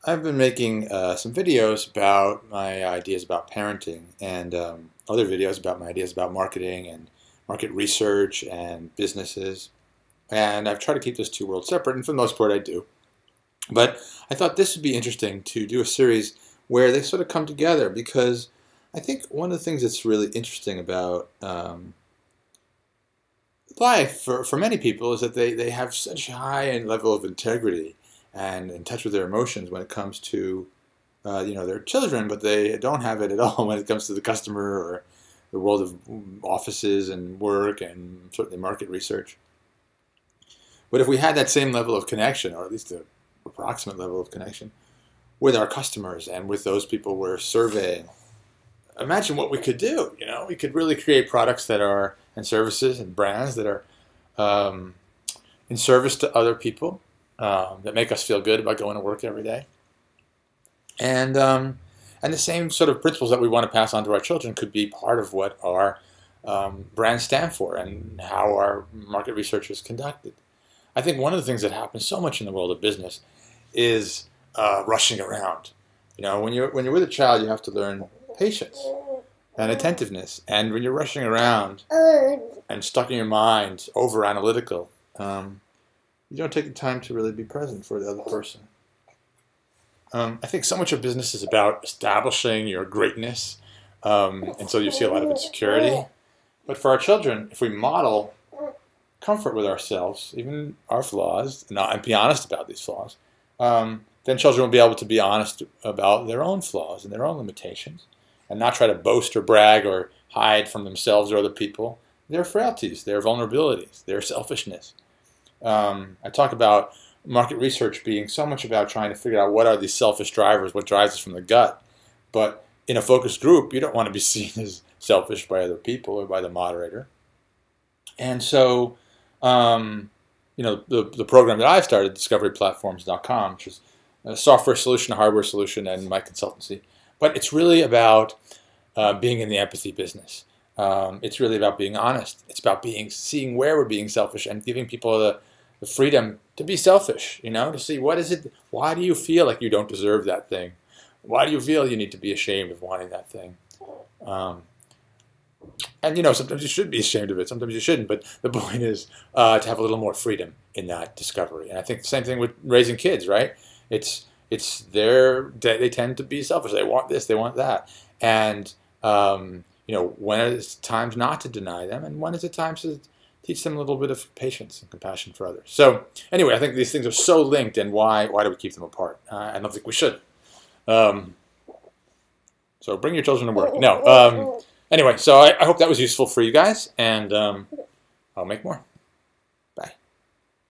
I've been making some videos about my ideas about parenting and other videos about my ideas about marketing and market research and businesses. And I've tried to keep those two worlds separate, and for the most part I do. But I thought this would be interesting to do a series where they sort of come together, because I think one of the things that's really interesting about life for many people is that they have such a high level of integrity and in touch with their emotions when it comes to their children, but they don't have it at all when it comes to the customer or the world of offices and work and certainly market research. But if we had that same level of connection, or at least an approximate level of connection, with our customers and with those people we're surveying, imagine what we could do. We could really create products that are, and services and brands that are in service to other people, that make us feel good about going to work every day. And the same sort of principles that we want to pass on to our children could be part of what our brands stand for and how our market research is conducted. I think one of the things that happens so much in the world of business is rushing around. When you're with a child, you have to learn patience and attentiveness. And when you're rushing around and stuck in your mind, over analytical, you don't take the time to really be present for the other person. I think so much of business is about establishing your greatness, and so you see a lot of insecurity. But for our children, if we model comfort with ourselves, even our flaws, and be honest about these flaws, then children will be able to be honest about their own flaws and their own limitations, and not try to boast or brag or hide from themselves or other people their frailties, their vulnerabilities, their selfishness. I talk about market research being so much about trying to figure out what are these selfish drivers, what drives us from the gut. But in a focus group, you don't want to be seen as selfish by other people or by the moderator. And so, the program that I've started, discoveryplatforms.com, which is a software solution, a hardware solution, and my consultancy. But it's really about being in the empathy business. It's really about being honest. It's about seeing where we're being selfish and giving people the freedom to be selfish, to see what is it, why do you feel like you don't deserve that thing? Why do you feel you need to be ashamed of wanting that thing? And sometimes you should be ashamed of it, sometimes you shouldn't, but the point is to have a little more freedom in that discovery. And I think the same thing with raising kids, right? They tend to be selfish. They want this, they want that. And when is it times not to deny them, and when is it times to teach them a little bit of patience and compassion for others. So anyway, I think these things are so linked, and why do we keep them apart? I don't think we should. So bring your children to work. No. Anyway, so I hope that was useful for you guys, and I'll make more.